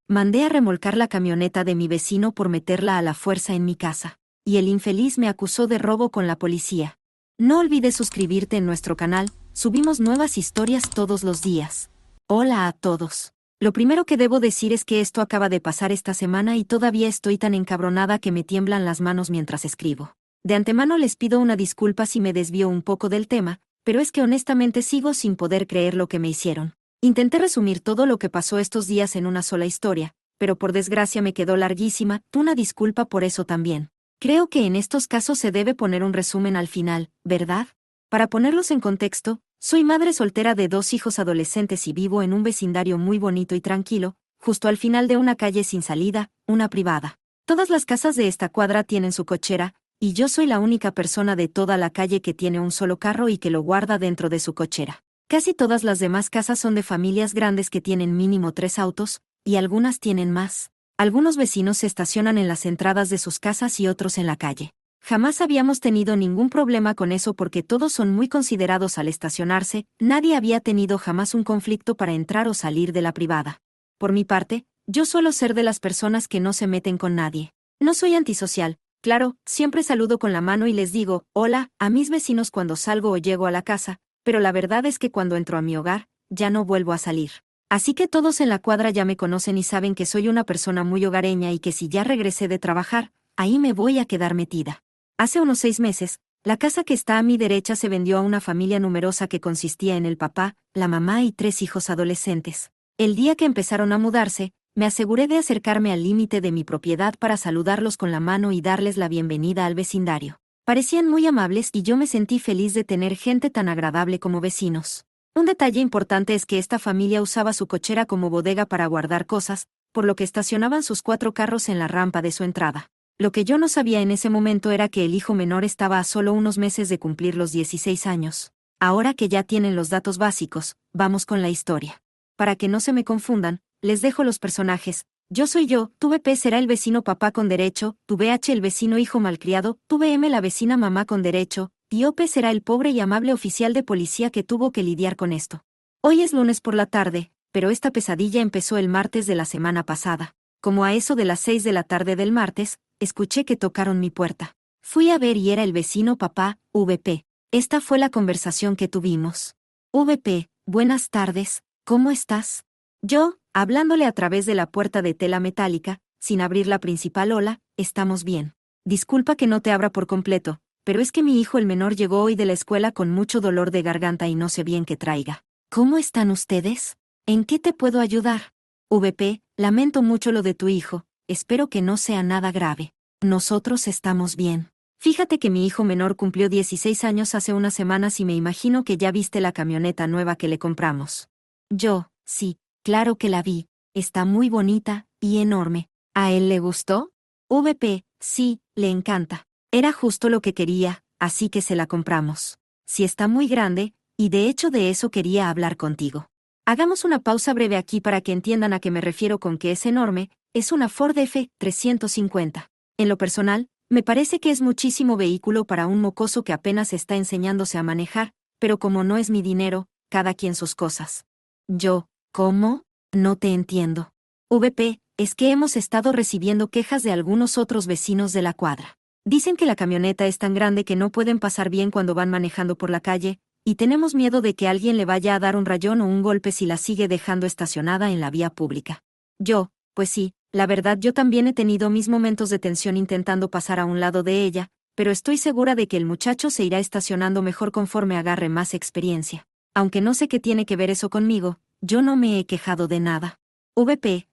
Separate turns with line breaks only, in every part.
Mandé a remolcar la camioneta de mi vecino por meterla a la fuerza en mi casa. Y el infeliz me acusó de robo con la policía. No olvides suscribirte en nuestro canal, subimos nuevas historias todos los días. Hola a todos. Lo primero que debo decir es que esto acaba de pasar esta semana y todavía estoy tan encabronada que me tiemblan las manos mientras escribo. De antemano les pido una disculpa si me desvío un poco del tema, pero es que honestamente sigo sin poder creer lo que me hicieron. Intenté resumir todo lo que pasó estos días en una sola historia, pero por desgracia me quedó larguísima, una disculpa por eso también. Creo que en estos casos se debe poner un resumen al final, ¿verdad? Para ponerlos en contexto, soy madre soltera de 2 hijos adolescentes y vivo en un vecindario muy bonito y tranquilo, justo al final de una calle sin salida, una privada. Todas las casas de esta cuadra tienen su cochera, y yo soy la única persona de toda la calle que tiene un solo carro y que lo guarda dentro de su cochera. Casi todas las demás casas son de familias grandes que tienen mínimo 3 autos, y algunas tienen más. Algunos vecinos se estacionan en las entradas de sus casas y otros en la calle. Jamás habíamos tenido ningún problema con eso porque todos son muy considerados al estacionarse, nadie había tenido jamás un conflicto para entrar o salir de la privada. Por mi parte, yo suelo ser de las personas que no se meten con nadie. No soy antisocial, claro, siempre saludo con la mano y les digo, hola, a mis vecinos cuando salgo o llego a la casa, pero la verdad es que cuando entro a mi hogar, ya no vuelvo a salir. Así que todos en la cuadra ya me conocen y saben que soy una persona muy hogareña y que si ya regresé de trabajar, ahí me voy a quedar metida. Hace unos 6 meses, la casa que está a mi derecha se vendió a una familia numerosa que consistía en el papá, la mamá y 3 hijos adolescentes. El día que empezaron a mudarse, me aseguré de acercarme al límite de mi propiedad para saludarlos con la mano y darles la bienvenida al vecindario. Parecían muy amables y yo me sentí feliz de tener gente tan agradable como vecinos. Un detalle importante es que esta familia usaba su cochera como bodega para guardar cosas, por lo que estacionaban sus 4 carros en la rampa de su entrada. Lo que yo no sabía en ese momento era que el hijo menor estaba a solo unos meses de cumplir los 16 años. Ahora que ya tienen los datos básicos, vamos con la historia. Para que no se me confundan, les dejo los personajes. Yo soy yo, tu VP será el vecino papá con derecho, tu VH el vecino hijo malcriado, tu VM la vecina mamá con derecho, y OP será el pobre y amable oficial de policía que tuvo que lidiar con esto. Hoy es lunes por la tarde, pero esta pesadilla empezó el martes de la semana pasada. Como a eso de las 6 de la tarde del martes, escuché que tocaron mi puerta. Fui a ver y era el vecino papá, VP. Esta fue la conversación que tuvimos. VP, buenas tardes, ¿cómo estás? Yo, hablándole a través de la puerta de tela metálica, sin abrir la principal, hola, estamos bien. Disculpa que no te abra por completo, pero es que mi hijo el menor llegó hoy de la escuela con mucho dolor de garganta y no sé bien qué traiga. ¿Cómo están ustedes? ¿En qué te puedo ayudar? VP, lamento mucho lo de tu hijo, espero que no sea nada grave. Nosotros estamos bien. Fíjate que mi hijo menor cumplió 16 años hace unas semanas y me imagino que ya viste la camioneta nueva que le compramos. Yo, sí, claro que la vi, está muy bonita y enorme. ¿A él le gustó? VP, sí, le encanta. Era justo lo que quería, así que se la compramos. Sí está muy grande, y de hecho de eso quería hablar contigo. Hagamos una pausa breve aquí para que entiendan a qué me refiero con que es enorme, es una Ford F-350. En lo personal, me parece que es muchísimo vehículo para un mocoso que apenas está enseñándose a manejar, pero como no es mi dinero, cada quien sus cosas. Yo, ¿cómo? No te entiendo. VP, es que hemos estado recibiendo quejas de algunos otros vecinos de la cuadra. Dicen que la camioneta es tan grande que no pueden pasar bien cuando van manejando por la calle, y tenemos miedo de que alguien le vaya a dar un rayón o un golpe si la sigue dejando estacionada en la vía pública. Yo, pues sí, la verdad yo también he tenido mis momentos de tensión intentando pasar a un lado de ella, pero estoy segura de que el muchacho se irá estacionando mejor conforme agarre más experiencia. Aunque no sé qué tiene que ver eso conmigo, yo no me he quejado de nada. VP,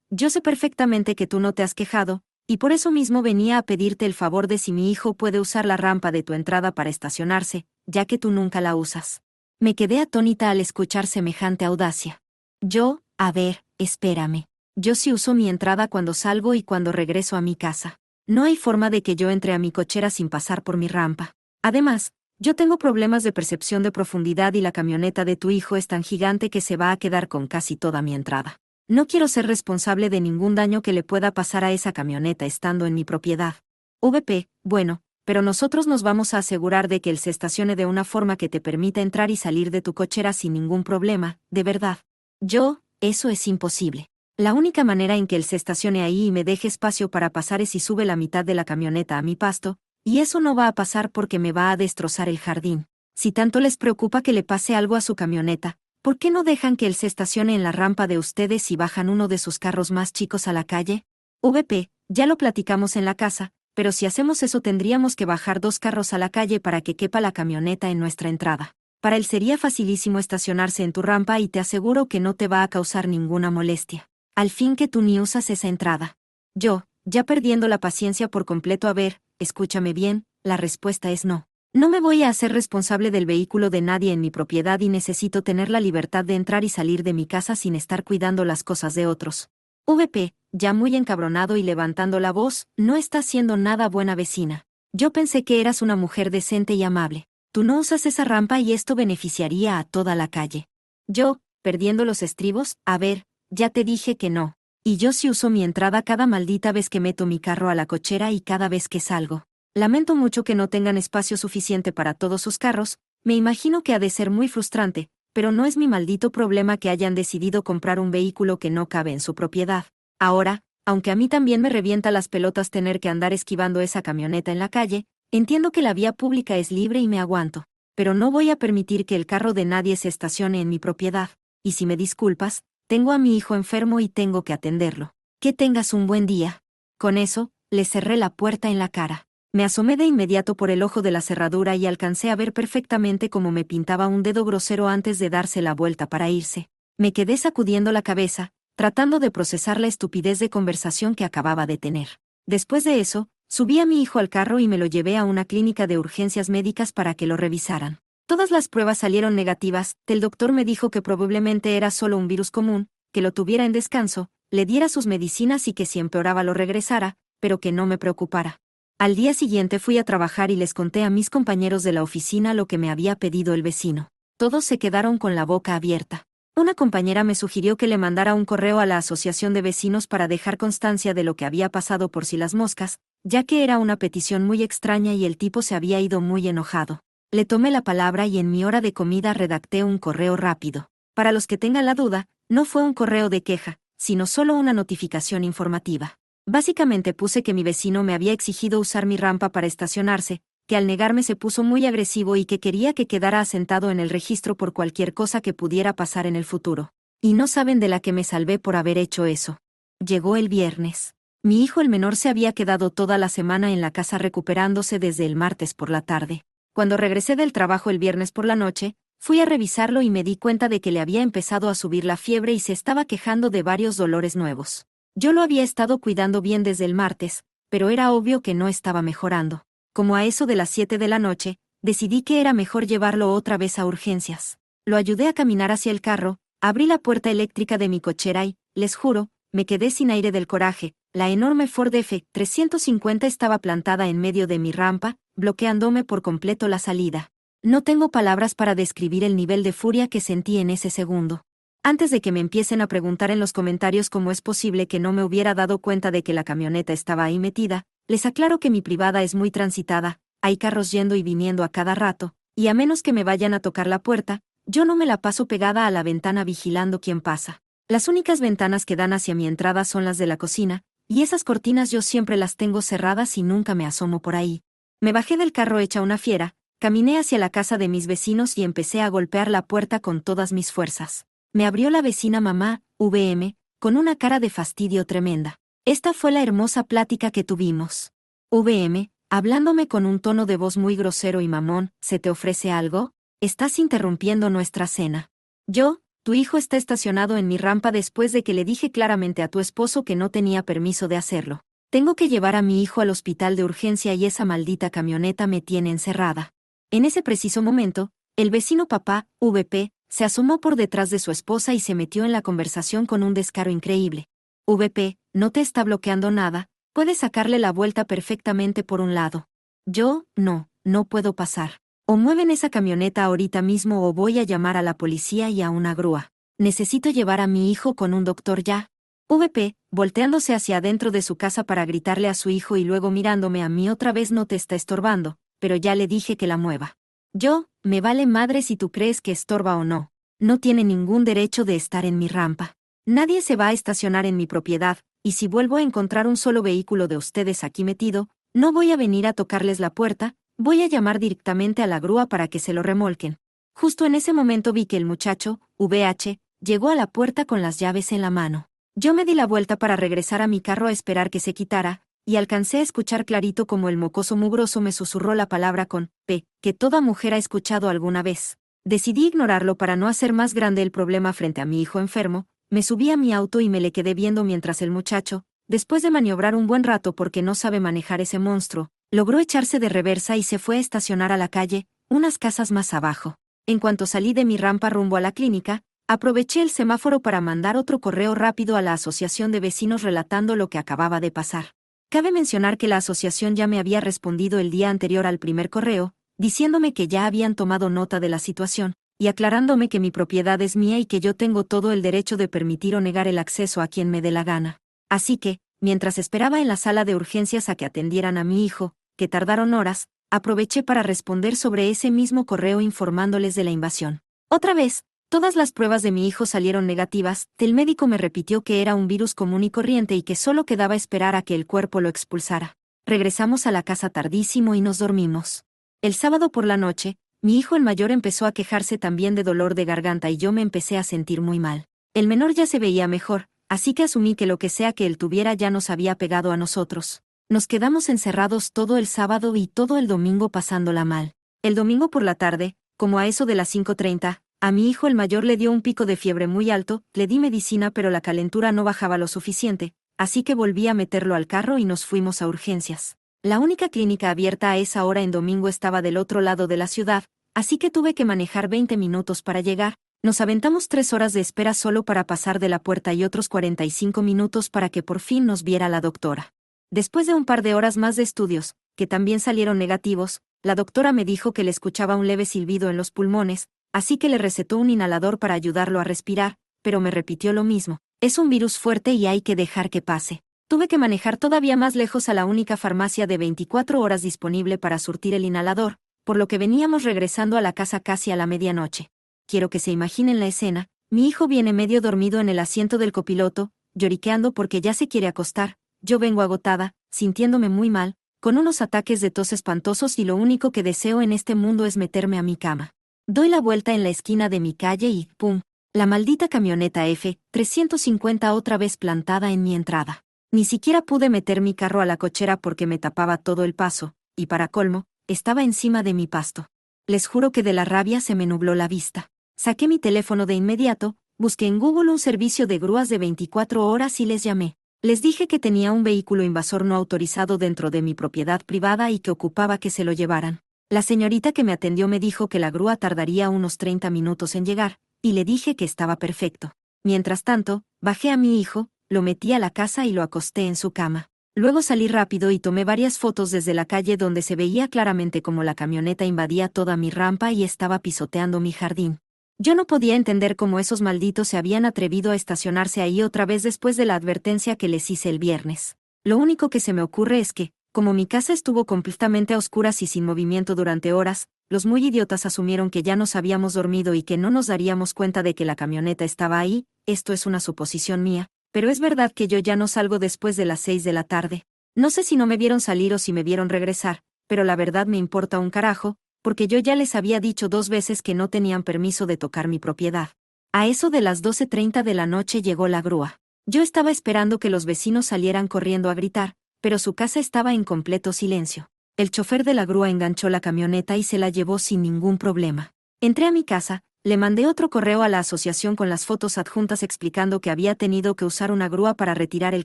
yo sé perfectamente que tú no te has quejado, y por eso mismo venía a pedirte el favor de si mi hijo puede usar la rampa de tu entrada para estacionarse, ya que tú nunca la usas. Me quedé atónita al escuchar semejante audacia. Yo, a ver, espérame. Yo sí uso mi entrada cuando salgo y cuando regreso a mi casa. No hay forma de que yo entre a mi cochera sin pasar por mi rampa. Además, yo tengo problemas de percepción de profundidad y la camioneta de tu hijo es tan gigante que se va a quedar con casi toda mi entrada. No quiero ser responsable de ningún daño que le pueda pasar a esa camioneta estando en mi propiedad. VP, bueno, pero nosotros nos vamos a asegurar de que él se estacione de una forma que te permita entrar y salir de tu cochera sin ningún problema, de verdad. Yo, eso es imposible. La única manera en que él se estacione ahí y me deje espacio para pasar es si sube la mitad de la camioneta a mi pasto, y eso no va a pasar porque me va a destrozar el jardín. Si tanto les preocupa que le pase algo a su camioneta, ¿por qué no dejan que él se estacione en la rampa de ustedes y bajan uno de sus carros más chicos a la calle? VP, ya lo platicamos en la casa, pero si hacemos eso tendríamos que bajar 2 carros a la calle para que quepa la camioneta en nuestra entrada. Para él sería facilísimo estacionarse en tu rampa y te aseguro que no te va a causar ninguna molestia. Al fin que tú ni usas esa entrada. Yo, ya perdiendo la paciencia por completo, a ver, escúchame bien, la respuesta es no. No me voy a hacer responsable del vehículo de nadie en mi propiedad y necesito tener la libertad de entrar y salir de mi casa sin estar cuidando las cosas de otros. VP, ya muy encabronado y levantando la voz, no estás siendo nada buena vecina. Yo pensé que eras una mujer decente y amable. Tú no usas esa rampa y esto beneficiaría a toda la calle. Yo, perdiendo los estribos, a ver, ya te dije que no. Y yo sí uso mi entrada cada maldita vez que meto mi carro a la cochera y cada vez que salgo. Lamento mucho que no tengan espacio suficiente para todos sus carros, me imagino que ha de ser muy frustrante, pero no es mi maldito problema que hayan decidido comprar un vehículo que no cabe en su propiedad. Ahora, aunque a mí también me revienta las pelotas tener que andar esquivando esa camioneta en la calle, entiendo que la vía pública es libre y me aguanto, pero no voy a permitir que el carro de nadie se estacione en mi propiedad, y si me disculpas, tengo a mi hijo enfermo y tengo que atenderlo. Que tengas un buen día. Con eso, le cerré la puerta en la cara. Me asomé de inmediato por el ojo de la cerradura y alcancé a ver perfectamente cómo me pintaba un dedo grosero antes de darse la vuelta para irse. Me quedé sacudiendo la cabeza, tratando de procesar la estupidez de conversación que acababa de tener. Después de eso, subí a mi hijo al carro y me lo llevé a una clínica de urgencias médicas para que lo revisaran. Todas las pruebas salieron negativas, el doctor me dijo que probablemente era solo un virus común, que lo tuviera en descanso, le diera sus medicinas y que si empeoraba lo regresara, pero que no me preocupara. Al día siguiente fui a trabajar y les conté a mis compañeros de la oficina lo que me había pedido el vecino. Todos se quedaron con la boca abierta. Una compañera me sugirió que le mandara un correo a la asociación de vecinos para dejar constancia de lo que había pasado por si las moscas, ya que era una petición muy extraña y el tipo se había ido muy enojado. Le tomé la palabra y en mi hora de comida redacté un correo rápido. Para los que tengan la duda, no fue un correo de queja, sino solo una notificación informativa. Básicamente puse que mi vecino me había exigido usar mi rampa para estacionarse, que al negarme se puso muy agresivo y que quería que quedara asentado en el registro por cualquier cosa que pudiera pasar en el futuro. Y no saben de la que me salvé por haber hecho eso. Llegó el viernes. Mi hijo el menor se había quedado toda la semana en la casa recuperándose desde el martes por la tarde. Cuando regresé del trabajo el viernes por la noche, fui a revisarlo y me di cuenta de que le había empezado a subir la fiebre y se estaba quejando de varios dolores nuevos. Yo lo había estado cuidando bien desde el martes, pero era obvio que no estaba mejorando. Como a eso de las 7 de la noche, decidí que era mejor llevarlo otra vez a urgencias. Lo ayudé a caminar hacia el carro, abrí la puerta eléctrica de mi cochera y, les juro, me quedé sin aire del coraje. La enorme Ford F-350 estaba plantada en medio de mi rampa, bloqueándome por completo la salida. No tengo palabras para describir el nivel de furia que sentí en ese segundo. Antes de que me empiecen a preguntar en los comentarios cómo es posible que no me hubiera dado cuenta de que la camioneta estaba ahí metida, les aclaro que mi privada es muy transitada, hay carros yendo y viniendo a cada rato, y a menos que me vayan a tocar la puerta, yo no me la paso pegada a la ventana vigilando quién pasa. Las únicas ventanas que dan hacia mi entrada son las de la cocina, y esas cortinas yo siempre las tengo cerradas y nunca me asomo por ahí. Me bajé del carro hecha una fiera, caminé hacia la casa de mis vecinos y empecé a golpear la puerta con todas mis fuerzas. Me abrió la vecina mamá, VM, con una cara de fastidio tremenda. Esta fue la hermosa plática que tuvimos. VM, hablándome con un tono de voz muy grosero y mamón, ¿se te ofrece algo? Estás interrumpiendo nuestra cena. Yo, tu hijo está estacionado en mi rampa después de que le dije claramente a tu esposo que no tenía permiso de hacerlo. Tengo que llevar a mi hijo al hospital de urgencia y esa maldita camioneta me tiene encerrada. En ese preciso momento, el vecino papá, VP, se asomó por detrás de su esposa y se metió en la conversación con un descaro increíble. VP, no te está bloqueando nada, puedes sacarle la vuelta perfectamente por un lado. Yo, no puedo pasar. O mueven esa camioneta ahorita mismo o voy a llamar a la policía y a una grúa. Necesito llevar a mi hijo con un doctor ya. VP, volteándose hacia adentro de su casa para gritarle a su hijo y luego mirándome a mí otra vez, no te está estorbando, pero ya le dije que la mueva. Yo, me vale madre si tú crees que estorba o no. No tiene ningún derecho de estar en mi rampa. Nadie se va a estacionar en mi propiedad, y si vuelvo a encontrar un solo vehículo de ustedes aquí metido, no voy a venir a tocarles la puerta, voy a llamar directamente a la grúa para que se lo remolquen. Justo en ese momento vi que el muchacho, VH, llegó a la puerta con las llaves en la mano. Yo me di la vuelta para regresar a mi carro a esperar que se quitara, y alcancé a escuchar clarito como el mocoso mugroso me susurró la palabra con P, que toda mujer ha escuchado alguna vez. Decidí ignorarlo para no hacer más grande el problema frente a mi hijo enfermo, me subí a mi auto y me le quedé viendo mientras el muchacho, después de maniobrar un buen rato porque no sabe manejar ese monstruo, logró echarse de reversa y se fue a estacionar a la calle, unas casas más abajo. En cuanto salí de mi rampa rumbo a la clínica, aproveché el semáforo para mandar otro correo rápido a la asociación de vecinos relatando lo que acababa de pasar. Cabe mencionar que la asociación ya me había respondido el día anterior al primer correo, diciéndome que ya habían tomado nota de la situación, y aclarándome que mi propiedad es mía y que yo tengo todo el derecho de permitir o negar el acceso a quien me dé la gana. Así que, mientras esperaba en la sala de urgencias a que atendieran a mi hijo, que tardaron horas, aproveché para responder sobre ese mismo correo informándoles de la invasión. Otra vez, todas las pruebas de mi hijo salieron negativas, el médico me repitió que era un virus común y corriente y que solo quedaba esperar a que el cuerpo lo expulsara. Regresamos a la casa tardísimo y nos dormimos. El sábado por la noche, mi hijo el mayor empezó a quejarse también de dolor de garganta y yo me empecé a sentir muy mal. El menor ya se veía mejor, así que asumí que lo que sea que él tuviera ya nos había pegado a nosotros. Nos quedamos encerrados todo el sábado y todo el domingo pasándola mal. El domingo por la tarde, como a eso de las 5:30, a mi hijo el mayor le dio un pico de fiebre muy alto, le di medicina pero la calentura no bajaba lo suficiente, así que volví a meterlo al carro y nos fuimos a urgencias. La única clínica abierta a esa hora en domingo estaba del otro lado de la ciudad, así que tuve que manejar 20 minutos para llegar. Nos aventamos 3 horas de espera solo para pasar de la puerta y otros 45 minutos para que por fin nos viera la doctora. Después de un par de horas más de estudios, que también salieron negativos, la doctora me dijo que le escuchaba un leve silbido en los pulmones, así que le recetó un inhalador para ayudarlo a respirar, pero me repitió lo mismo. Es un virus fuerte y hay que dejar que pase. Tuve que manejar todavía más lejos a la única farmacia de 24 horas disponible para surtir el inhalador, por lo que veníamos regresando a la casa casi a la medianoche. Quiero que se imaginen la escena, mi hijo viene medio dormido en el asiento del copiloto, lloriqueando porque ya se quiere acostar, yo vengo agotada, sintiéndome muy mal, con unos ataques de tos espantosos y lo único que deseo en este mundo es meterme a mi cama. Doy la vuelta en la esquina de mi calle y ¡pum! La maldita camioneta F-350 otra vez plantada en mi entrada. Ni siquiera pude meter mi carro a la cochera porque me tapaba todo el paso, y para colmo, estaba encima de mi pasto. Les juro que de la rabia se me nubló la vista. Saqué mi teléfono de inmediato, busqué en Google un servicio de grúas de 24 horas y les llamé. Les dije que tenía un vehículo invasor no autorizado dentro de mi propiedad privada y que ocupaba que se lo llevaran. La señorita que me atendió me dijo que la grúa tardaría unos 30 minutos en llegar, y le dije que estaba perfecto. Mientras tanto, bajé a mi hijo, lo metí a la casa y lo acosté en su cama. Luego salí rápido y tomé varias fotos desde la calle donde se veía claramente cómo la camioneta invadía toda mi rampa y estaba pisoteando mi jardín. Yo no podía entender cómo esos malditos se habían atrevido a estacionarse ahí otra vez después de la advertencia que les hice el viernes. Lo único que se me ocurre es que, como mi casa estuvo completamente a oscuras y sin movimiento durante horas, los muy idiotas asumieron que ya nos habíamos dormido y que no nos daríamos cuenta de que la camioneta estaba ahí. Esto es una suposición mía, pero es verdad que yo ya no salgo después de las 6 de la tarde. No sé si no me vieron salir o si me vieron regresar, pero la verdad me importa un carajo, porque yo ya les había dicho 2 veces que no tenían permiso de tocar mi propiedad. A eso de las 12:30 de la noche llegó la grúa. Yo estaba esperando que los vecinos salieran corriendo a gritar, pero su casa estaba en completo silencio. El chofer de la grúa enganchó la camioneta y se la llevó sin ningún problema. Entré a mi casa, le mandé otro correo a la asociación con las fotos adjuntas explicando que había tenido que usar una grúa para retirar el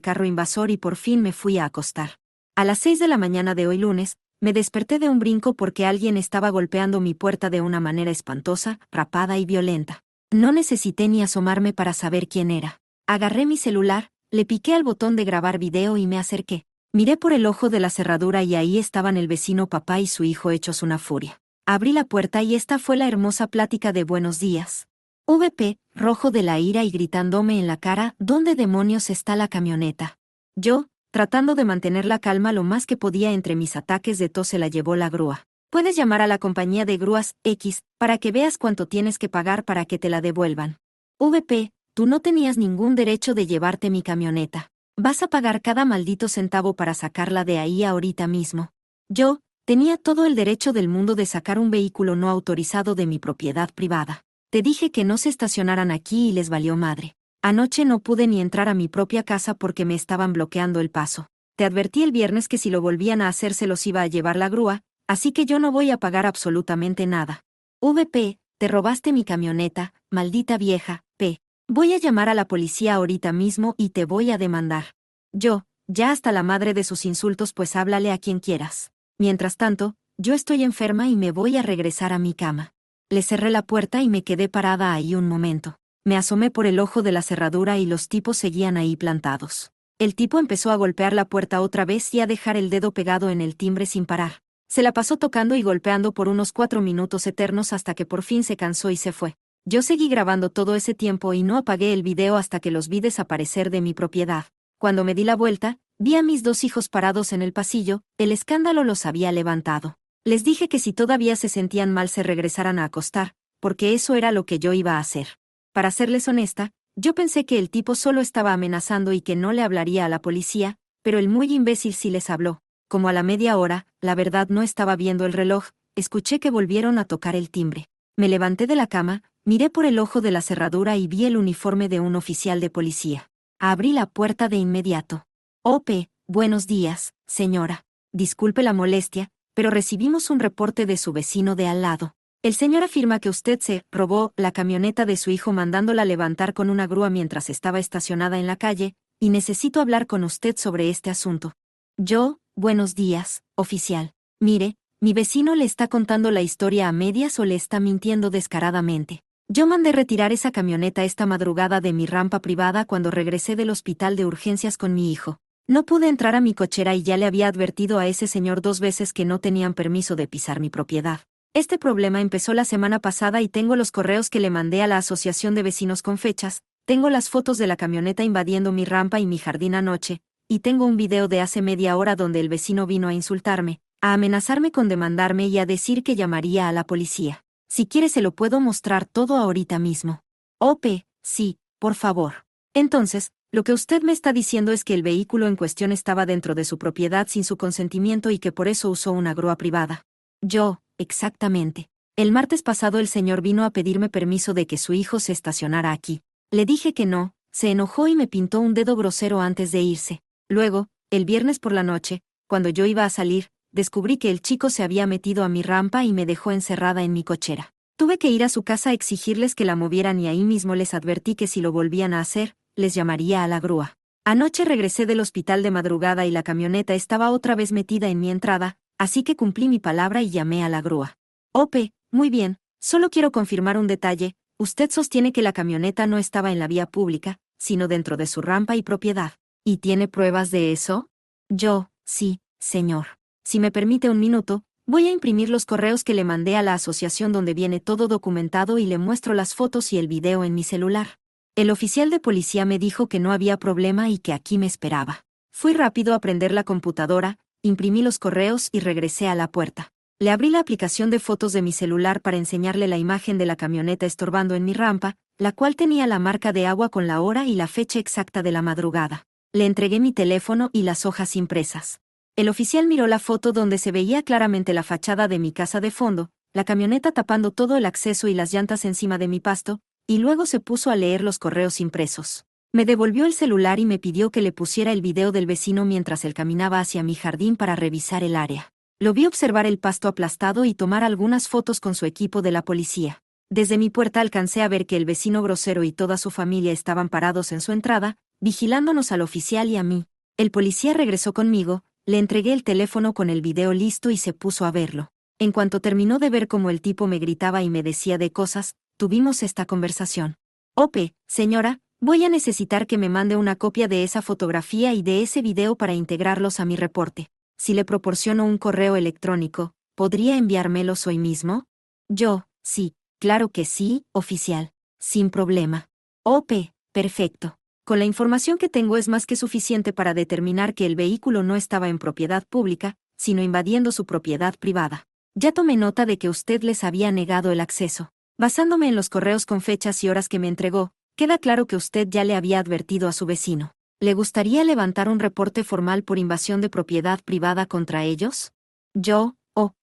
carro invasor y por fin me fui a acostar. A las 6 de la mañana de hoy lunes, me desperté de un brinco porque alguien estaba golpeando mi puerta de una manera espantosa, rapada y violenta. No necesité ni asomarme para saber quién era. Agarré mi celular, le piqué al botón de grabar video y me acerqué. Miré por el ojo de la cerradura y ahí estaban el vecino papá y su hijo hechos una furia. Abrí la puerta y esta fue la hermosa plática de buenos días. VP, rojo de la ira y gritándome en la cara, ¿dónde demonios está la camioneta? Yo, tratando de mantener la calma lo más que podía entre mis ataques de tos, se la llevó la grúa. Puedes llamar a la compañía de grúas X para que veas cuánto tienes que pagar para que te la devuelvan. VP, Tú no tenías ningún derecho de llevarte mi camioneta. Vas a pagar cada maldito centavo para sacarla de ahí ahorita mismo. Yo tenía todo el derecho del mundo de sacar un vehículo no autorizado de mi propiedad privada. Te dije que no se estacionaran aquí y les valió madre. Anoche no pude ni entrar a mi propia casa porque me estaban bloqueando el paso. Te advertí el viernes que si lo volvían a hacer se los iba a llevar la grúa, así que yo no voy a pagar absolutamente nada. VP, te robaste mi camioneta, maldita vieja, P. Voy a llamar a la policía ahorita mismo y te voy a demandar. Yo, ya hasta la madre de sus insultos, pues háblale a quien quieras. Mientras tanto, yo estoy enferma y me voy a regresar a mi cama. Le cerré la puerta y me quedé parada ahí un momento. Me asomé por el ojo de la cerradura y los tipos seguían ahí plantados. El tipo empezó a golpear la puerta otra vez y a dejar el dedo pegado en el timbre sin parar. Se la pasó tocando y golpeando por unos 4 minutos eternos hasta que por fin se cansó y se fue. Yo seguí grabando todo ese tiempo y no apagué el video hasta que los vi desaparecer de mi propiedad. Cuando me di la vuelta, vi a mis 2 hijos parados en el pasillo, el escándalo los había levantado. Les dije que si todavía se sentían mal se regresaran a acostar, porque eso era lo que yo iba a hacer. Para serles honesta, yo pensé que el tipo solo estaba amenazando y que no le hablaría a la policía, pero el muy imbécil sí les habló. Como a la media hora, la verdad no estaba viendo el reloj, escuché que volvieron a tocar el timbre. Me levanté de la cama, miré por el ojo de la cerradura y vi el uniforme de un oficial de policía. Abrí la puerta de inmediato. OP, buenos días, señora. Disculpe la molestia, pero recibimos un reporte de su vecino de al lado. El señor afirma que usted se robó la camioneta de su hijo mandándola levantar con una grúa mientras estaba estacionada en la calle, y necesito hablar con usted sobre este asunto. Yo, buenos días, oficial. Mire, mi vecino le está contando la historia a medias o le está mintiendo descaradamente. Yo mandé retirar esa camioneta esta madrugada de mi rampa privada cuando regresé del hospital de urgencias con mi hijo. No pude entrar a mi cochera y ya le había advertido a ese señor 2 veces que no tenían permiso de pisar mi propiedad. Este problema empezó la semana pasada y tengo los correos que le mandé a la asociación de vecinos con fechas, tengo las fotos de la camioneta invadiendo mi rampa y mi jardín anoche, y tengo un video de hace media hora donde el vecino vino a insultarme, a amenazarme con demandarme y a decir que llamaría a la policía. Si quiere se lo puedo mostrar todo ahorita mismo. OP, sí, por favor. Entonces, lo que usted me está diciendo es que el vehículo en cuestión estaba dentro de su propiedad sin su consentimiento y que por eso usó una grúa privada. Yo, exactamente. El martes pasado el señor vino a pedirme permiso de que su hijo se estacionara aquí. Le dije que no, se enojó y me pintó un dedo grosero antes de irse. Luego, el viernes por la noche, cuando yo iba a salir, descubrí que el chico se había metido a mi rampa y me dejó encerrada en mi cochera. Tuve que ir a su casa a exigirles que la movieran y ahí mismo les advertí que si lo volvían a hacer, les llamaría a la grúa. Anoche regresé del hospital de madrugada y la camioneta estaba otra vez metida en mi entrada, así que cumplí mi palabra y llamé a la grúa. OP, muy bien, solo quiero confirmar un detalle, usted sostiene que la camioneta no estaba en la vía pública, sino dentro de su rampa y propiedad. ¿Y tiene pruebas de eso? Yo, sí, señor. Si me permite un minuto, voy a imprimir los correos que le mandé a la asociación donde viene todo documentado y le muestro las fotos y el video en mi celular. El oficial de policía me dijo que no había problema y que aquí me esperaba. Fui rápido a prender la computadora, imprimí los correos y regresé a la puerta. Le abrí la aplicación de fotos de mi celular para enseñarle la imagen de la camioneta estorbando en mi rampa, la cual tenía la marca de agua con la hora y la fecha exacta de la madrugada. Le entregué mi teléfono y las hojas impresas. El oficial miró la foto donde se veía claramente la fachada de mi casa de fondo, la camioneta tapando todo el acceso y las llantas encima de mi pasto, y luego se puso a leer los correos impresos. Me devolvió el celular y me pidió que le pusiera el video del vecino mientras él caminaba hacia mi jardín para revisar el área. Lo vi observar el pasto aplastado y tomar algunas fotos con su equipo de la policía. Desde mi puerta alcancé a ver que el vecino grosero y toda su familia estaban parados en su entrada, vigilándonos al oficial y a mí. El policía regresó conmigo, le entregué el teléfono con el video listo y se puso a verlo. En cuanto terminó de ver cómo el tipo me gritaba y me decía de cosas, tuvimos esta conversación. OP, señora, voy a necesitar que me mande una copia de esa fotografía y de ese video para integrarlos a mi reporte. Si le proporciono un correo electrónico, ¿podría enviármelos hoy mismo? Yo, sí, claro que sí, oficial. Sin problema. OP, perfecto. Con la información que tengo es más que suficiente para determinar que el vehículo no estaba en propiedad pública, sino invadiendo su propiedad privada. Ya tomé nota de que usted les había negado el acceso. Basándome en los correos con fechas y horas que me entregó, Queda claro que usted ya le había advertido a su vecino. ¿Le gustaría levantar un reporte formal por invasión de propiedad privada contra ellos? Yo,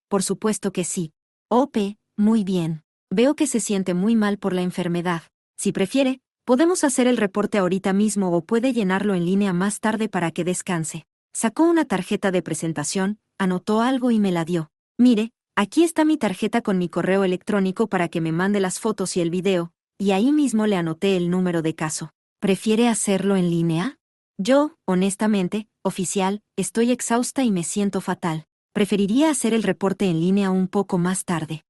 por supuesto que sí. Muy bien. Veo que se siente muy mal por la enfermedad. Si prefiere, podemos hacer el reporte ahorita mismo o puede llenarlo en línea más tarde para que descanse. Sacó una tarjeta de presentación, anotó algo y me la dio. Mire, aquí está mi tarjeta con mi correo electrónico para que me mande las fotos y el video, y ahí mismo le anoté el número de caso. ¿Prefiere hacerlo en línea? Yo, honestamente, oficial, estoy exhausta y me siento fatal. Preferiría hacer el reporte en línea un poco más tarde.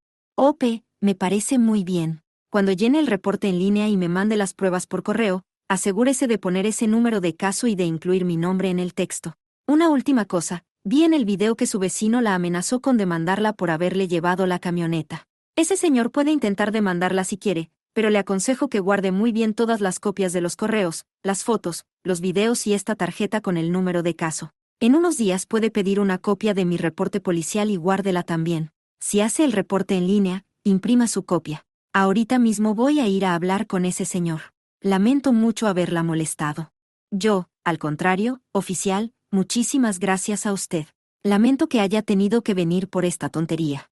Me parece muy bien. Cuando llene el reporte en línea y me mande las pruebas por correo, asegúrese de poner ese número de caso y de incluir mi nombre en el texto. Una última cosa, vi en el video que su vecino la amenazó con demandarla por haberle llevado la camioneta. Ese señor puede intentar demandarla si quiere, pero le aconsejo que guarde muy bien todas las copias de los correos, las fotos, los videos y esta tarjeta con el número de caso. En unos días puede pedir una copia de mi reporte policial y guárdela también. Si hace el reporte en línea, imprima su copia. Ahorita mismo voy a ir a hablar con ese señor. Lamento mucho haberla molestado. Yo, al contrario, oficial, muchísimas gracias a usted. Lamento que haya tenido que venir por esta tontería.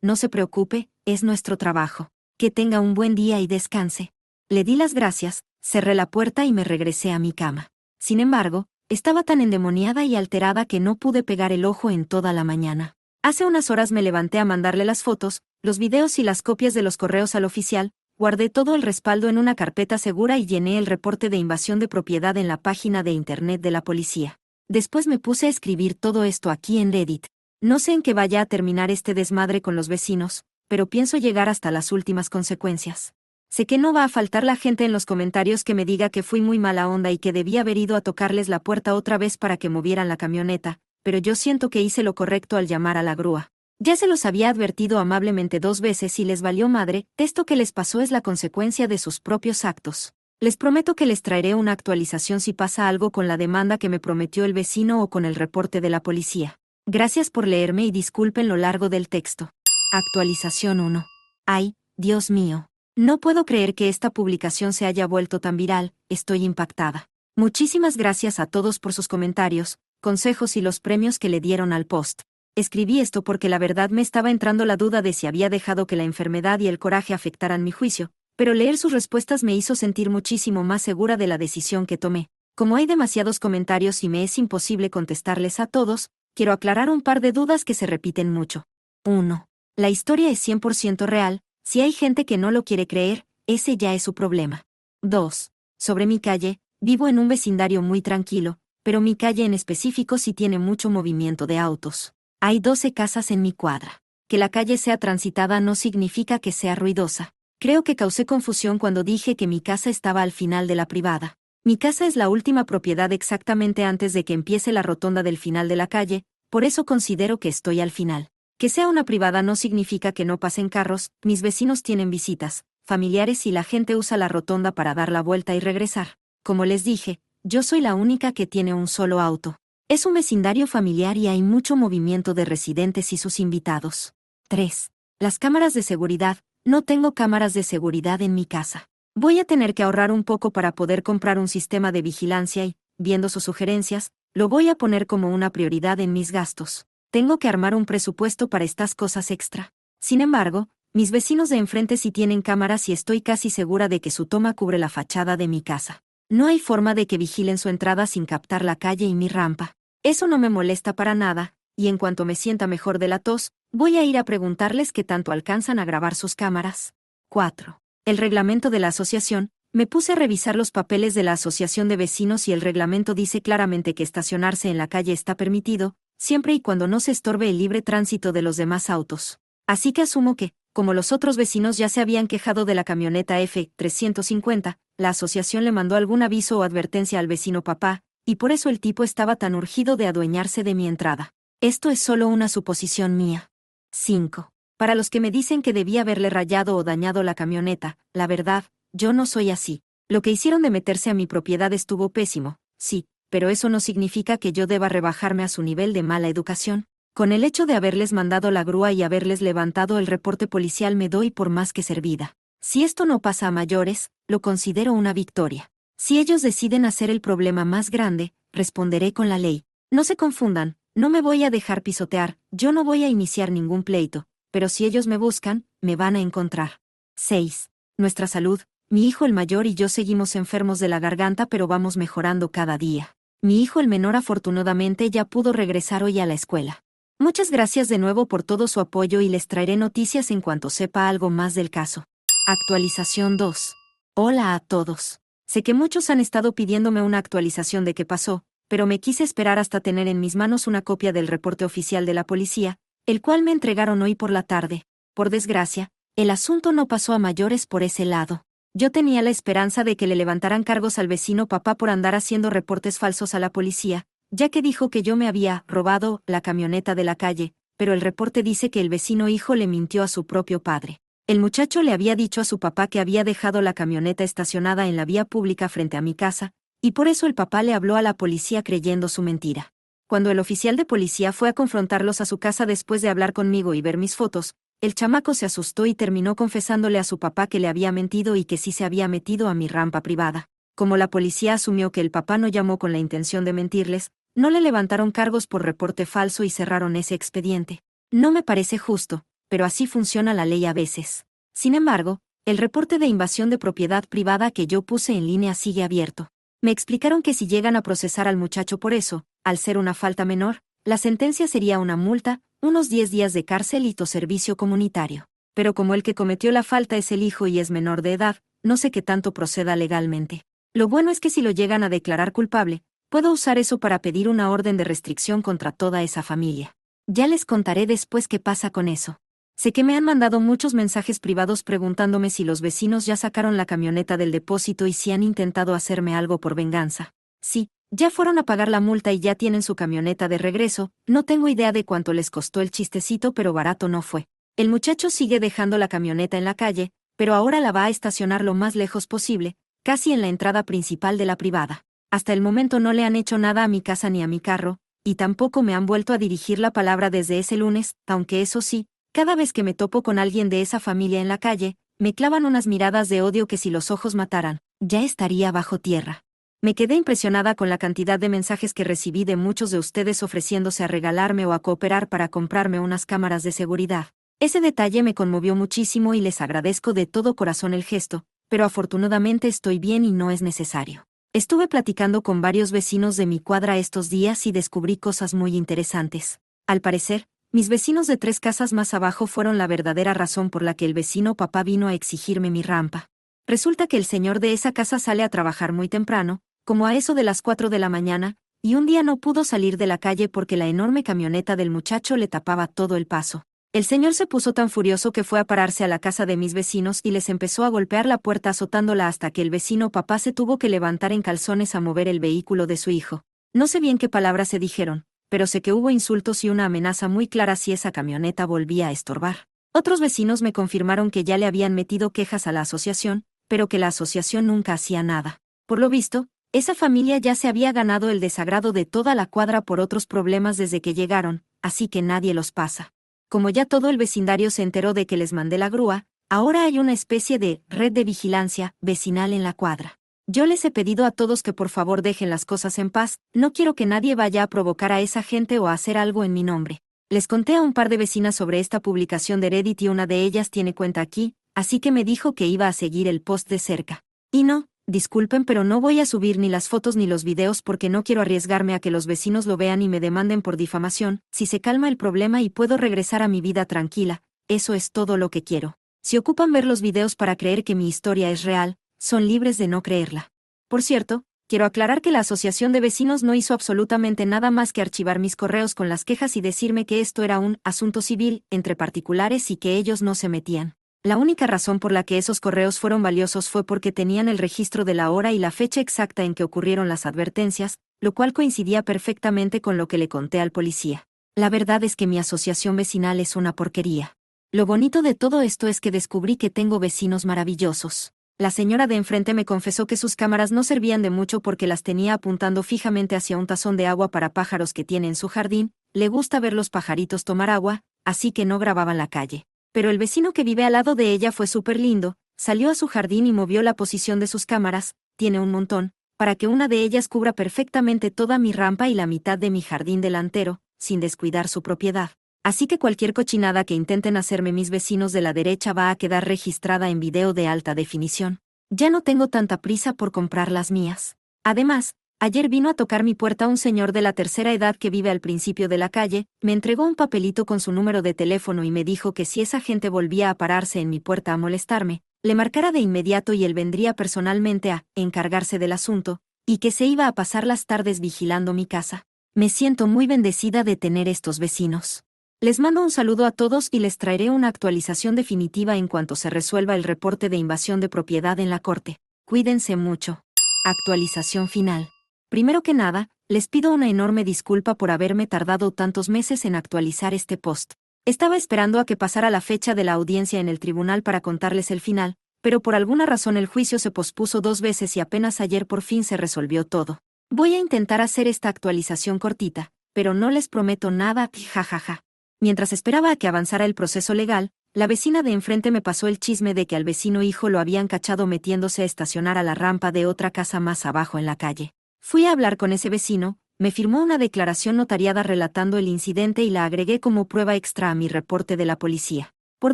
No se preocupe, es nuestro trabajo. Que tenga un buen día y descanse. Le di las gracias, cerré la puerta y me regresé a mi cama. Sin embargo, estaba tan endemoniada y alterada que no pude pegar el ojo en toda la mañana. Hace unas horas me levanté a mandarle las fotos, los videos y las copias de los correos al oficial, guardé todo el respaldo en una carpeta segura y llené el reporte de invasión de propiedad en la página de internet de la policía. Después me puse a escribir todo esto aquí en Reddit. No sé en qué vaya a terminar este desmadre con los vecinos, pero pienso llegar hasta las últimas consecuencias. Sé que no va a faltar la gente en los comentarios que me diga que fui muy mala onda y que debí haber ido a tocarles la puerta otra vez para que movieran la camioneta, pero yo siento que hice lo correcto al llamar a la grúa. Ya se los había advertido amablemente 2 veces y les valió madre. Esto que les pasó es la consecuencia de sus propios actos. Les prometo que les traeré una actualización si pasa algo con la demanda que me prometió el vecino o con el reporte de la policía. Gracias por leerme y disculpen lo largo del texto. Actualización 1. Ay, Dios mío. No puedo creer que esta publicación se haya vuelto tan viral, estoy impactada. Muchísimas gracias a todos por sus comentarios, consejos y los premios que le dieron al post. Escribí esto porque la verdad me estaba entrando la duda de si había dejado que la enfermedad y el coraje afectaran mi juicio, pero leer sus respuestas me hizo sentir muchísimo más segura de la decisión que tomé. Como hay demasiados comentarios y me es imposible contestarles a todos, quiero aclarar un par de dudas que se repiten mucho. 1. La historia es 100% real. Si hay gente que no lo quiere creer, ese ya es su problema. 2. Sobre mi calle, vivo en un vecindario muy tranquilo, pero mi calle en específico sí tiene mucho movimiento de autos. Hay 12 casas en mi cuadra. Que la calle sea transitada no significa que sea ruidosa. Creo que causé confusión cuando dije que mi casa estaba al final de la privada. Mi casa es la última propiedad exactamente antes de que empiece la rotonda del final de la calle, por eso considero que estoy al final. Que sea una privada no significa que no pasen carros, mis vecinos tienen visitas, familiares y la gente usa la rotonda para dar la vuelta y regresar. Como les dije, yo soy la única que tiene un solo auto. Es un vecindario familiar y hay mucho movimiento de residentes y sus invitados. 3. Las cámaras de seguridad. No tengo cámaras de seguridad en mi casa. Voy a tener que ahorrar un poco para poder comprar un sistema de vigilancia y, viendo sus sugerencias, lo voy a poner como una prioridad en mis gastos. Tengo que armar un presupuesto para estas cosas extra. Sin embargo, mis vecinos de enfrente sí tienen cámaras y estoy casi segura de que su toma cubre la fachada de mi casa. No hay forma de que vigilen su entrada sin captar la calle y mi rampa. Eso no me molesta para nada, y en cuanto me sienta mejor de la tos, voy a ir a preguntarles qué tanto alcanzan a grabar sus cámaras. 4. El reglamento de la asociación. Me puse a revisar los papeles de la asociación de vecinos y el reglamento dice claramente que estacionarse en la calle está permitido, siempre y cuando no se estorbe el libre tránsito de los demás autos. Así que asumo que, como los otros vecinos ya se habían quejado de la camioneta F-350, la asociación le mandó algún aviso o advertencia al vecino papá, y por eso el tipo estaba tan urgido de adueñarse de mi entrada. Esto es solo una suposición mía. 5. Para los que me dicen que debí haberle rayado o dañado la camioneta, la verdad, yo no soy así. Lo que hicieron de meterse a mi propiedad estuvo pésimo, sí, pero eso no significa que yo deba rebajarme a su nivel de mala educación. Con el hecho de haberles mandado la grúa y haberles levantado el reporte policial me doy por más que servida. Si esto no pasa a mayores, lo considero una victoria. Si ellos deciden hacer el problema más grande, responderé con la ley. No se confundan, no me voy a dejar pisotear, yo no voy a iniciar ningún pleito, pero si ellos me buscan, me van a encontrar. 6. Nuestra salud. Mi hijo el mayor y yo seguimos enfermos de la garganta, pero vamos mejorando cada día. Mi hijo el menor afortunadamente ya pudo regresar hoy a la escuela. Muchas gracias de nuevo por todo su apoyo y les traeré noticias en cuanto sepa algo más del caso. Actualización 2. Hola a todos. Sé que muchos han estado pidiéndome una actualización de qué pasó, pero me quise esperar hasta tener en mis manos una copia del reporte oficial de la policía, el cual me entregaron hoy por la tarde. Por desgracia, el asunto no pasó a mayores por ese lado. Yo tenía la esperanza de que le levantaran cargos al vecino papá por andar haciendo reportes falsos a la policía, ya que dijo que yo me había robado la camioneta de la calle, pero el reporte dice que el vecino hijo le mintió a su propio padre. El muchacho le había dicho a su papá que había dejado la camioneta estacionada en la vía pública frente a mi casa, y por eso el papá le habló a la policía creyendo su mentira. Cuando el oficial de policía fue a confrontarlos a su casa después de hablar conmigo y ver mis fotos, el chamaco se asustó y terminó confesándole a su papá que le había mentido y que sí se había metido a mi rampa privada. Como la policía asumió que el papá no llamó con la intención de mentirles, no le levantaron cargos por reporte falso y cerraron ese expediente. No me parece justo, pero así funciona la ley a veces. Sin embargo, el reporte de invasión de propiedad privada que yo puse en línea sigue abierto. Me explicaron que si llegan a procesar al muchacho por eso, al ser una falta menor, la sentencia sería una multa, unos 10 días de cárcel y servicio comunitario. Pero como el que cometió la falta es el hijo y es menor de edad, no sé qué tanto proceda legalmente. Lo bueno es que si lo llegan a declarar culpable, puedo usar eso para pedir una orden de restricción contra toda esa familia. Ya les contaré después qué pasa con eso. Sé que me han mandado muchos mensajes privados preguntándome si los vecinos ya sacaron la camioneta del depósito y si han intentado hacerme algo por venganza. Sí, ya fueron a pagar la multa y ya tienen su camioneta de regreso, no tengo idea de cuánto les costó el chistecito, pero barato no fue. El muchacho sigue dejando la camioneta en la calle, pero ahora la va a estacionar lo más lejos posible, casi en la entrada principal de la privada. Hasta el momento no le han hecho nada a mi casa ni a mi carro, y tampoco me han vuelto a dirigir la palabra desde ese lunes, aunque eso sí, cada vez que me topo con alguien de esa familia en la calle, me clavan unas miradas de odio que si los ojos mataran, ya estaría bajo tierra. Me quedé impresionada con la cantidad de mensajes que recibí de muchos de ustedes ofreciéndose a regalarme o a cooperar para comprarme unas cámaras de seguridad. Ese detalle me conmovió muchísimo y les agradezco de todo corazón el gesto, pero afortunadamente estoy bien y no es necesario. Estuve platicando con varios vecinos de mi cuadra estos días y descubrí cosas muy interesantes. Al parecer, mis vecinos de 3 casas más abajo fueron la verdadera razón por la que el vecino papá vino a exigirme mi rampa. Resulta que el señor de esa casa sale a trabajar muy temprano, como a eso de las 4 de la mañana, y un día no pudo salir de la calle porque la enorme camioneta del muchacho le tapaba todo el paso. El señor se puso tan furioso que fue a pararse a la casa de mis vecinos y les empezó a golpear la puerta azotándola hasta que el vecino papá se tuvo que levantar en calzones a mover el vehículo de su hijo. No sé bien qué palabras se dijeron, pero sé que hubo insultos y una amenaza muy clara si esa camioneta volvía a estorbar. Otros vecinos me confirmaron que ya le habían metido quejas a la asociación, pero que la asociación nunca hacía nada. Por lo visto, esa familia ya se había ganado el desagrado de toda la cuadra por otros problemas desde que llegaron, así que nadie los pasa. Como ya todo el vecindario se enteró de que les mandé la grúa, ahora hay una especie de red de vigilancia vecinal en la cuadra. Yo les he pedido a todos que por favor dejen las cosas en paz, no quiero que nadie vaya a provocar a esa gente o a hacer algo en mi nombre. Les conté a un par de vecinas sobre esta publicación de Reddit y una de ellas tiene cuenta aquí, así que me dijo que iba a seguir el post de cerca. Y no, disculpen, pero no voy a subir ni las fotos ni los videos porque no quiero arriesgarme a que los vecinos lo vean y me demanden por difamación. Si se calma el problema y puedo regresar a mi vida tranquila, eso es todo lo que quiero. Si ocupan ver los videos para creer que mi historia es real, son libres de no creerla. Por cierto, quiero aclarar que la asociación de vecinos no hizo absolutamente nada más que archivar mis correos con las quejas y decirme que esto era un asunto civil entre particulares y que ellos no se metían. La única razón por la que esos correos fueron valiosos fue porque tenían el registro de la hora y la fecha exacta en que ocurrieron las advertencias, lo cual coincidía perfectamente con lo que le conté al policía. La verdad es que mi asociación vecinal es una porquería. Lo bonito de todo esto es que descubrí que tengo vecinos maravillosos. La señora de enfrente me confesó que sus cámaras no servían de mucho porque las tenía apuntando fijamente hacia un tazón de agua para pájaros que tiene en su jardín, le gusta ver los pajaritos tomar agua, así que no grababan la calle. Pero el vecino que vive al lado de ella fue súper lindo, Salió a su jardín y movió la posición de sus cámaras, tiene un montón, para que una de ellas cubra perfectamente toda mi rampa y la mitad de mi jardín delantero, sin descuidar su propiedad. Así que cualquier cochinada que intenten hacerme mis vecinos de la derecha va a quedar registrada en video de alta definición. Ya no tengo tanta prisa por comprar las mías. Además, ayer vino a tocar mi puerta un señor de la tercera edad que vive al principio de la calle, me entregó un papelito con su número de teléfono y me dijo que si esa gente volvía a pararse en mi puerta a molestarme, le marcara de inmediato y él vendría personalmente a encargarse del asunto, y que se iba a pasar las tardes vigilando mi casa. Me siento muy bendecida de tener estos vecinos. Les mando un saludo a todos y les traeré una actualización definitiva en cuanto se resuelva el reporte de invasión de propiedad en la corte. Cuídense mucho. Actualización final. Primero que nada, les pido una enorme disculpa por haberme tardado tantos meses en actualizar este post. Estaba esperando a que pasara la fecha de la audiencia en el tribunal para contarles el final, pero por alguna razón el juicio se pospuso 2 veces y apenas ayer por fin se resolvió todo. Voy a intentar hacer esta actualización cortita, pero no les prometo nada, jajaja. Mientras esperaba a que avanzara el proceso legal, la vecina de enfrente me pasó el chisme de que al vecino hijo lo habían cachado metiéndose a estacionar a la rampa de otra casa más abajo en la calle. Fui a hablar con ese vecino, me firmó una declaración notariada relatando el incidente y la agregué como prueba extra a mi reporte de la policía. Por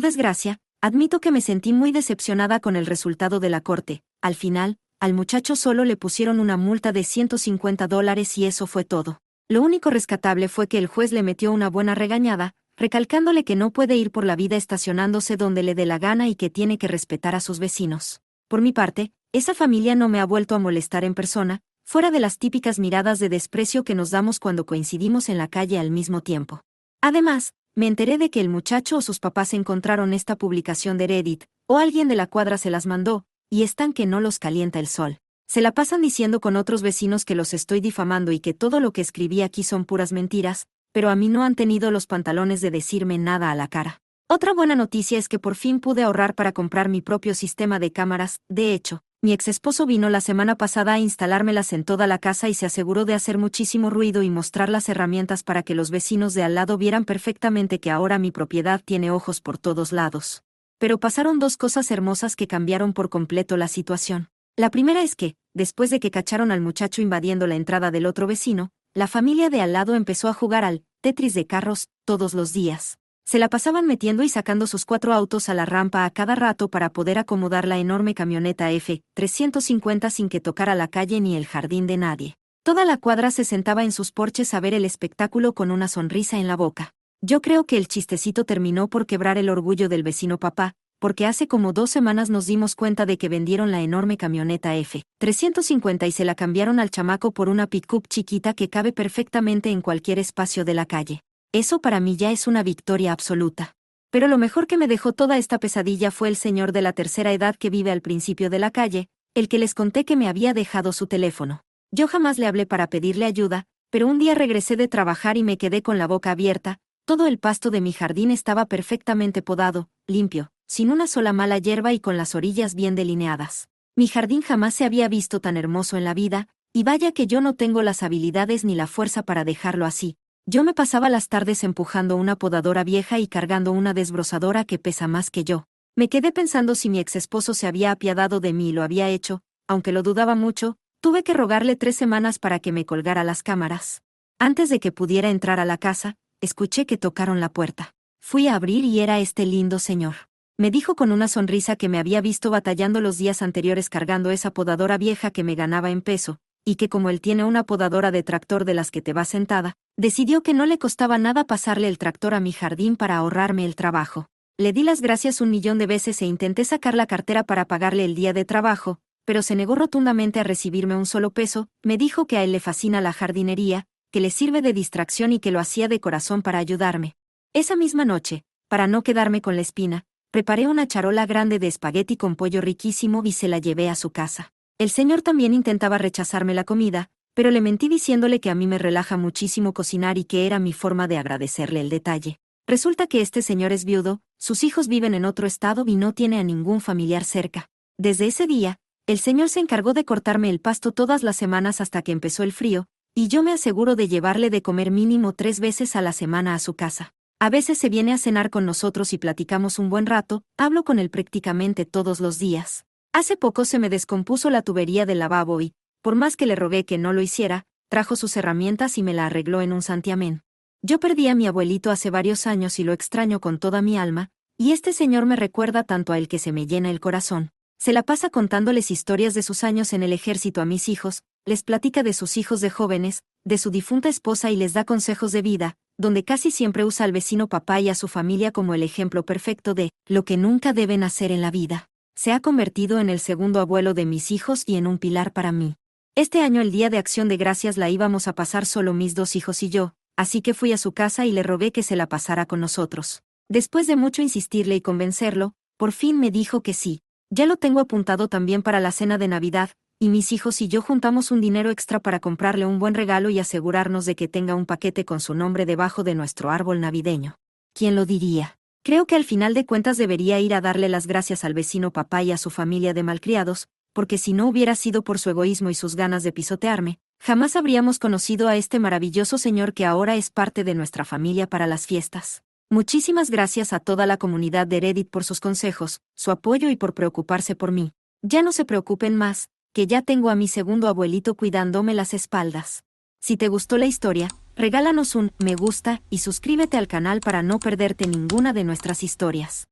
desgracia, admito que me sentí muy decepcionada con el resultado de la corte. Al final, al muchacho solo le pusieron una multa de $150 y eso fue todo. Lo único rescatable fue que el juez le metió una buena regañada, recalcándole que no puede ir por la vida estacionándose donde le dé la gana y que tiene que respetar a sus vecinos. Por mi parte, esa familia no me ha vuelto a molestar en persona, fuera de las típicas miradas de desprecio que nos damos cuando coincidimos en la calle al mismo tiempo. Además, me enteré de que el muchacho o sus papás encontraron esta publicación de Reddit, o alguien de la cuadra se las mandó, y están que no los calienta el sol. Se la pasan diciendo con otros vecinos que los estoy difamando y que todo lo que escribí aquí son puras mentiras, pero a mí no han tenido los pantalones de decirme nada a la cara. Otra buena noticia es que por fin pude ahorrar para comprar mi propio sistema de cámaras. De hecho, mi exesposo vino la semana pasada a instalármelas en toda la casa y se aseguró de hacer muchísimo ruido y mostrar las herramientas para que los vecinos de al lado vieran perfectamente que ahora mi propiedad tiene ojos por todos lados. Pero pasaron 2 cosas hermosas que cambiaron por completo la situación. La primera es que, después de que cacharon al muchacho invadiendo la entrada del otro vecino, la familia de al lado empezó a jugar al Tetris de carros todos los días. Se la pasaban metiendo y sacando sus 4 autos a la rampa a cada rato para poder acomodar la enorme camioneta F-350 sin que tocara la calle ni el jardín de nadie. Toda la cuadra se sentaba en sus porches a ver el espectáculo con una sonrisa en la boca. Yo creo que el chistecito terminó por quebrar el orgullo del vecino papá, porque hace como 2 semanas nos dimos cuenta de que vendieron la enorme camioneta F-350 y se la cambiaron al chamaco por una pick-up chiquita que cabe perfectamente en cualquier espacio de la calle. Eso para mí ya es una victoria absoluta. Pero lo mejor que me dejó toda esta pesadilla fue el señor de la tercera edad que vive al principio de la calle, el que les conté que me había dejado su teléfono. Yo jamás le hablé para pedirle ayuda, pero un día regresé de trabajar y me quedé con la boca abierta. Todo el pasto de mi jardín estaba perfectamente podado, limpio, sin una sola mala hierba y con las orillas bien delineadas. Mi jardín jamás se había visto tan hermoso en la vida, y vaya que yo no tengo las habilidades ni la fuerza para dejarlo así. Yo me pasaba las tardes empujando una podadora vieja y cargando una desbrozadora que pesa más que yo. Me quedé pensando si mi exesposo se había apiadado de mí y lo había hecho, aunque lo dudaba mucho, tuve que rogarle 3 semanas para que me colgara las cámaras. Antes de que pudiera entrar a la casa, escuché que tocaron la puerta. Fui a abrir y era este lindo señor. Me dijo con una sonrisa que me había visto batallando los días anteriores cargando esa podadora vieja que me ganaba en peso, y que como él tiene una podadora de tractor de las que te va sentada, decidió que no le costaba nada pasarle el tractor a mi jardín para ahorrarme el trabajo. Le di las gracias 1.000.000 de veces e intenté sacar la cartera para pagarle el día de trabajo, pero se negó rotundamente a recibirme un solo peso. Me dijo que a él le fascina la jardinería, que le sirve de distracción y que lo hacía de corazón para ayudarme. Esa misma noche, para no quedarme con la espina, preparé una charola grande de espagueti con pollo riquísimo y se la llevé a su casa. El señor también intentaba rechazarme la comida, pero le mentí diciéndole que a mí me relaja muchísimo cocinar y que era mi forma de agradecerle el detalle. Resulta que este señor es viudo, sus hijos viven en otro estado y no tiene a ningún familiar cerca. Desde ese día, el señor se encargó de cortarme el pasto todas las semanas hasta que empezó el frío, y yo me aseguro de llevarle de comer mínimo 3 veces a la semana a su casa. A veces se viene a cenar con nosotros y platicamos un buen rato, hablo con él prácticamente todos los días. Hace poco se me descompuso la tubería del lavabo y, por más que le rogué que no lo hiciera, trajo sus herramientas y me la arregló en un santiamén. Yo perdí a mi abuelito hace varios años y lo extraño con toda mi alma, y este señor me recuerda tanto a él que se me llena el corazón. Se la pasa contándoles historias de sus años en el ejército a mis hijos, les platica de sus hijos de jóvenes, de su difunta esposa y les da consejos de vida, donde casi siempre usa al vecino papá y a su familia como el ejemplo perfecto de lo que nunca deben hacer en la vida. Se ha convertido en el segundo abuelo de mis hijos y en un pilar para mí. Este año el Día de Acción de Gracias la íbamos a pasar solo mis dos hijos y yo, así que fui a su casa y le rogué que se la pasara con nosotros. Después de mucho insistirle y convencerlo, por fin me dijo que sí. Ya lo tengo apuntado también para la cena de Navidad, y mis hijos y yo juntamos un dinero extra para comprarle un buen regalo y asegurarnos de que tenga un paquete con su nombre debajo de nuestro árbol navideño. ¿Quién lo diría? Creo que al final de cuentas debería ir a darle las gracias al vecino papá y a su familia de malcriados, porque si no hubiera sido por su egoísmo y sus ganas de pisotearme, jamás habríamos conocido a este maravilloso señor que ahora es parte de nuestra familia para las fiestas. Muchísimas gracias a toda la comunidad de Reddit por sus consejos, su apoyo y por preocuparse por mí. Ya no se preocupen más, que ya tengo a mi segundo abuelito cuidándome las espaldas. Si te gustó la historia, regálanos un me gusta y suscríbete al canal para no perderte ninguna de nuestras historias.